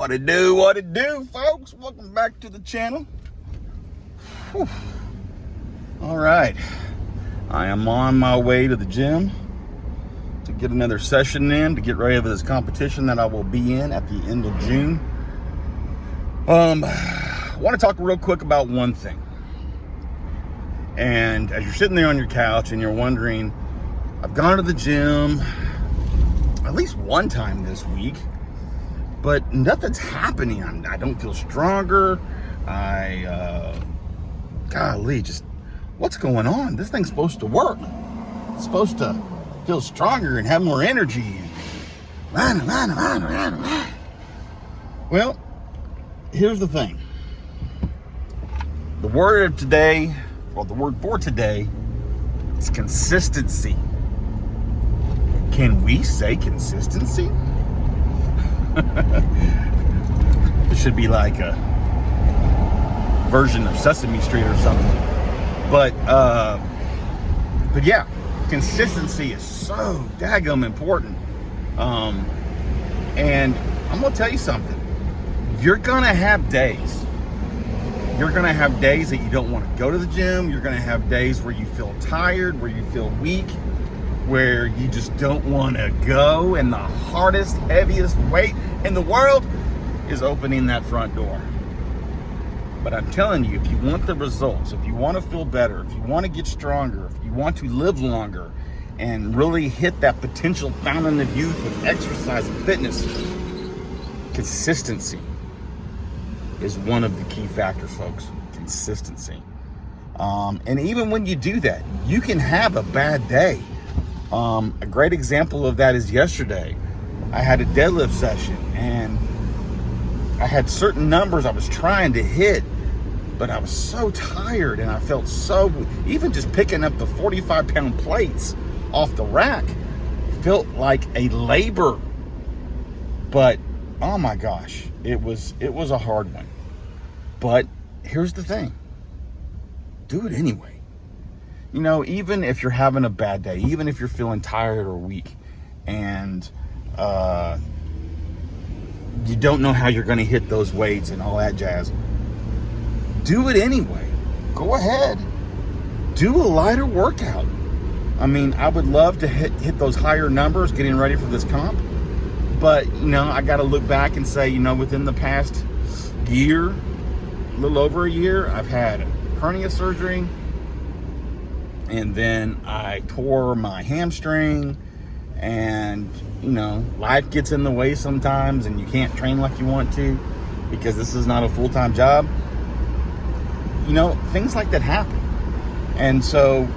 What it do, folks? Welcome back to the channel. Whew. All right, I am on my way to the gym to get another session in to get ready for this competition that I will be in at the end of June. I want to talk real quick about one thing. And as you're sitting there on your couch and you're wondering, I've gone to the gym at least one time this week, but nothing's happening. I don't feel stronger. Golly, just what's going on? This thing's supposed to work. It's supposed to feel stronger and have more energy. Well, here's the thing. The word of today, well, the word for today is consistency. Can we say consistency? It should be like a version of Sesame Street or something. But yeah, consistency is so daggum important. And I'm gonna tell you something. You're gonna have days. You're gonna have days that you don't want to go to the gym. You're gonna have days where you feel tired, where you feel weak, where you just don't want to go, and the hardest, heaviest weight in the world is opening that front door. But I'm telling you, if you want the results, if you want to feel better, if you want to get stronger, if you want to live longer and really hit that potential fountain of youth with exercise and fitness, consistency is one of the key factors, folks. Consistency. And even when you do that, you can have a bad day. A great example of that is yesterday. I had a deadlift session and I had certain numbers I was trying to hit, but I was so tired and I felt so, even just picking up the 45-pound plates off the rack felt like a labor. But oh my gosh, it was a hard one. But here's the thing. Do it anyway. You know, even if you're having a bad day, even if you're feeling tired or weak and you don't know how you're going to hit those weights and all that jazz, do it anyway. Go ahead. Do a lighter workout. I mean, I would love to hit those higher numbers getting ready for this comp. But, you know, I got to look back and say, you know, within the past year, a little over a year, I've had hernia surgery. And then I tore my hamstring, and, you know, life gets in the way sometimes and you can't train like you want to because this is not a full-time job. You know, things like that happen. And so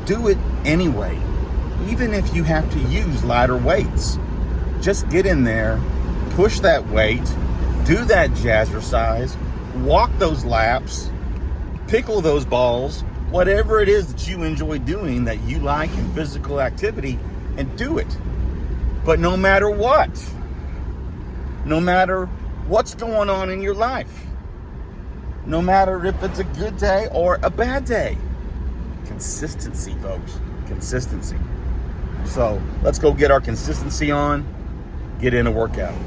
do it anyway. Even if you have to use lighter weights, just get in there, push that weight, do that jazzercise, walk those laps, pickle those balls, whatever it is that you enjoy doing that you like in physical activity, and do it. But no matter what, no matter what's going on in your life, no matter if it's a good day or a bad day, consistency, folks, consistency. So let's go get our consistency on, get in a workout.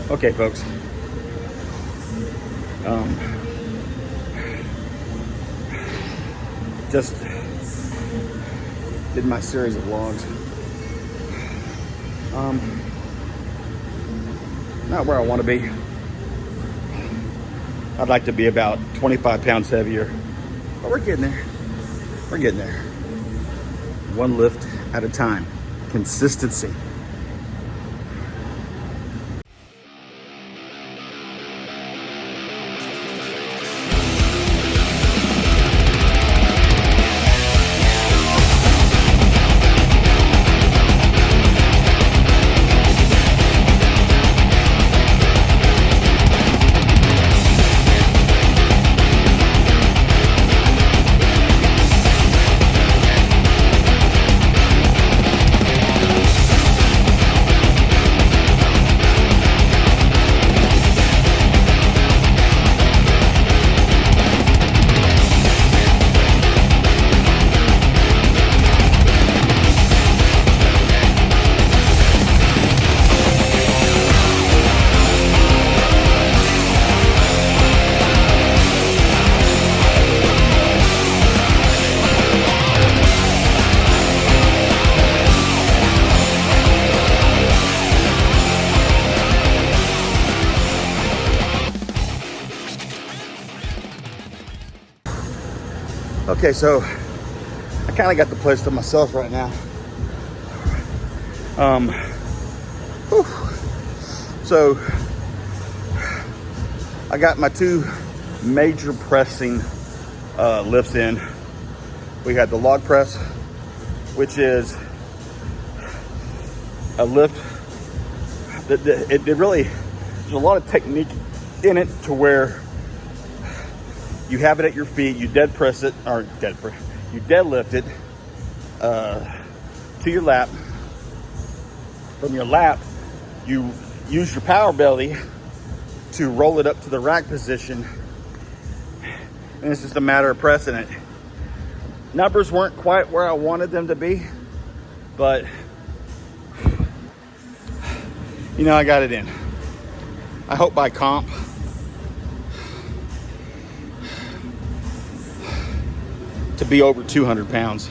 Okay, folks. Just did my series of vlogs. Not where I want to be. I'd like to be about 25 pounds heavier, but we're getting there. We're getting there. One lift at a time. Consistency. Okay, so I kind of got the place to myself right now. So I got my two major pressing lifts in. We had the log press, which is a lift that it really, there's a lot of technique in it to where you have it at your feet, you dead press it, or you deadlift it to your lap. From your lap, you use your power belly to roll it up to the rack position. And it's just a matter of pressing it. Numbers weren't quite where I wanted them to be, but you know, I got it in. I hope by comp to be over 200 pounds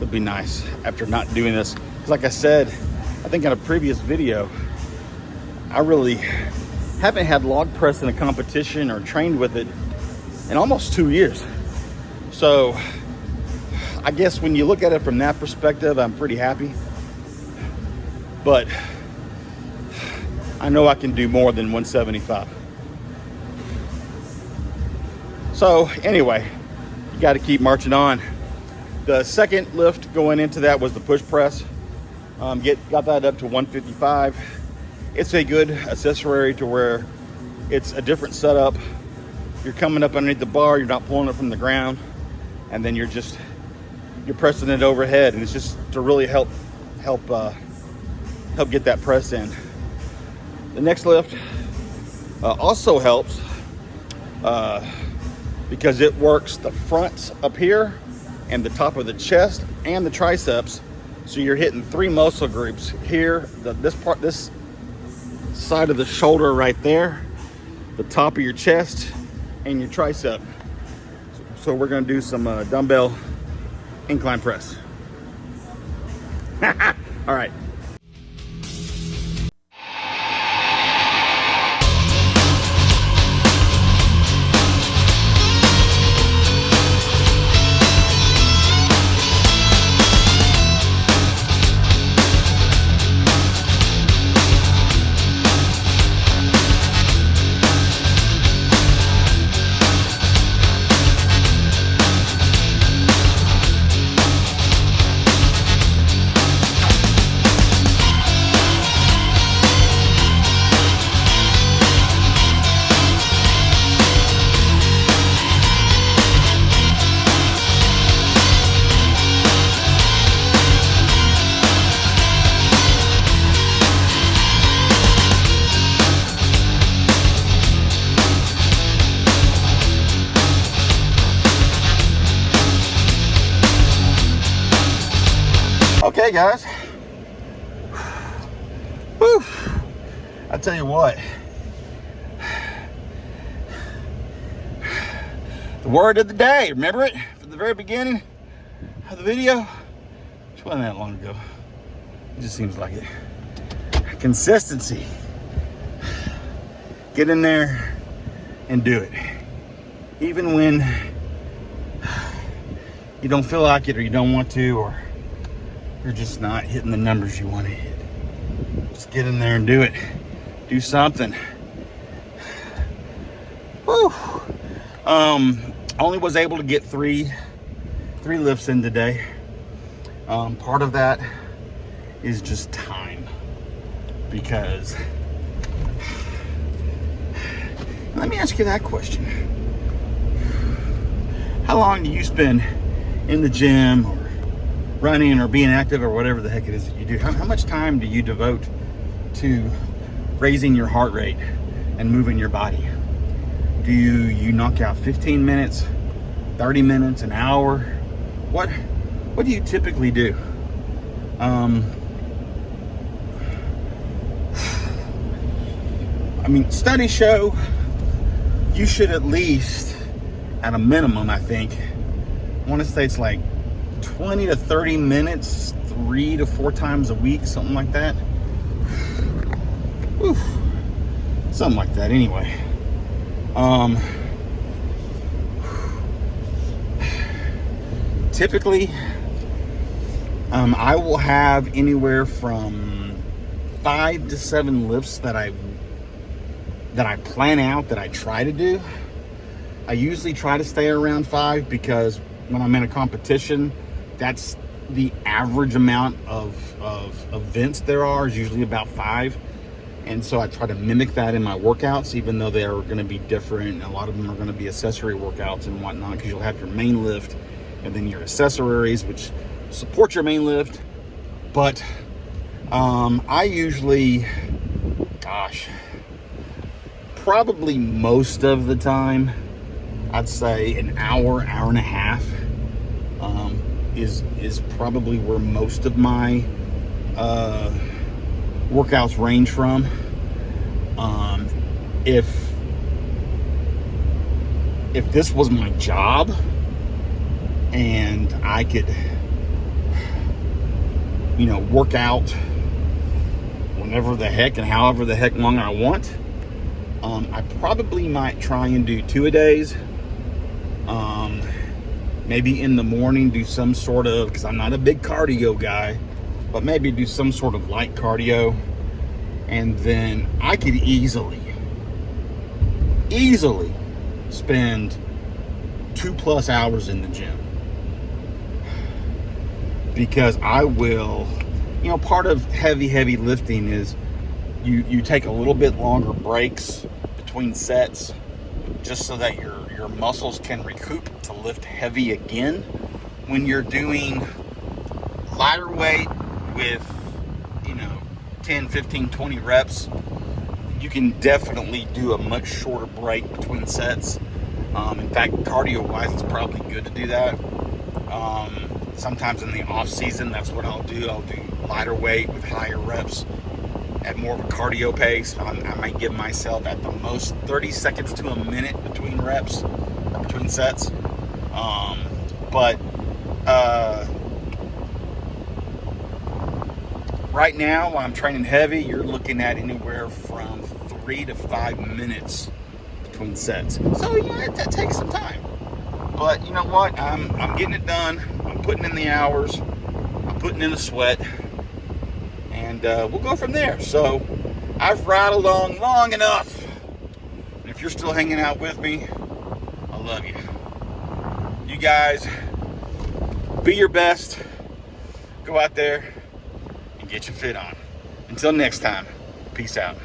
would be nice after not doing this. Because like I said, I think in a previous video, I really haven't had log press in a competition or trained with it in almost 2 years. So I guess when you look at it from that perspective, I'm pretty happy. But I know I can do more than 175. So anyway, got to keep marching on. The second lift going into that was the push press. Got that up to 155. It's a good accessory to where it's a different setup. You're coming up underneath the bar, you're not pulling it from the ground, and then you're pressing it overhead, and it's just to really help get that press in. The next lift also helps because it works the fronts up here and the top of the chest and the triceps. So you're hitting three muscle groups here, this side of the shoulder right there, the top of your chest, and your tricep. So we're gonna do some dumbbell incline press. All right. Okay, guys. Whew. I tell you what, the word of the day, remember it from the very beginning of the video? It wasn't that long ago. It just seems like it. Consistency. Get in there and do it. Even when you don't feel like it, or you don't want to, or you're just not hitting the numbers you want to hit. Just get in there and do it. Do something. Whew. Only was able to get three lifts in today. Part of that is just time, because let me ask you that question. How long do you spend in the gym or running or being active or whatever the heck it is that you do? How much time do you devote to raising your heart rate and moving your body? Do you knock out 15 minutes, 30 minutes, an hour? What do you typically do? I mean, studies show you should at least, at a minimum, I think, I want to say it's like 20 to 30 minutes, 3 to 4 times a week, something like that. Whew. Something like that, anyway. Typically, I will have anywhere from 5 to 7 lifts that I plan out, that I try to do. I usually try to stay around 5, because when I'm in a competition, that's the average amount of events there are, is usually about 5. And so I try to mimic that in my workouts, even though they are going to be different. A lot of them are going to be accessory workouts and whatnot, because you'll have your main lift and then your accessories, which support your main lift. But I usually, probably most of the time, I'd say an hour and a half is probably where most of my workouts range from. If this was my job and I could, work out whenever the heck and however the heck long I want, I probably might try and do 2-a-days. Maybe in the morning do some sort of, because I'm not a big cardio guy, but maybe do some sort of light cardio. And then I could easily spend 2+ hours in the gym, because I will, part of heavy lifting is you take a little bit longer breaks between sets, just so that your muscles can recoup to lift heavy again. When you're doing lighter weight with 10, 15, 20 reps, you can definitely do a much shorter break between sets. In fact, cardio wise, it's probably good to do that. Sometimes in the off season, that's what I'll do. I'll do lighter weight with higher reps at more of a cardio pace. I might give myself at the most 30 seconds to a minute between reps, between sets. Right now, while I'm training heavy, you're looking at anywhere from 3 to 5 minutes between sets. So, that takes some time. But you know what? I'm getting it done. I'm putting in the hours. I'm putting in the sweat. And we'll go from there. So, I've rattled on long enough. And if you're still hanging out with me, I love you. You guys, be your best. Go out there and get your fit on. Until next time, peace out.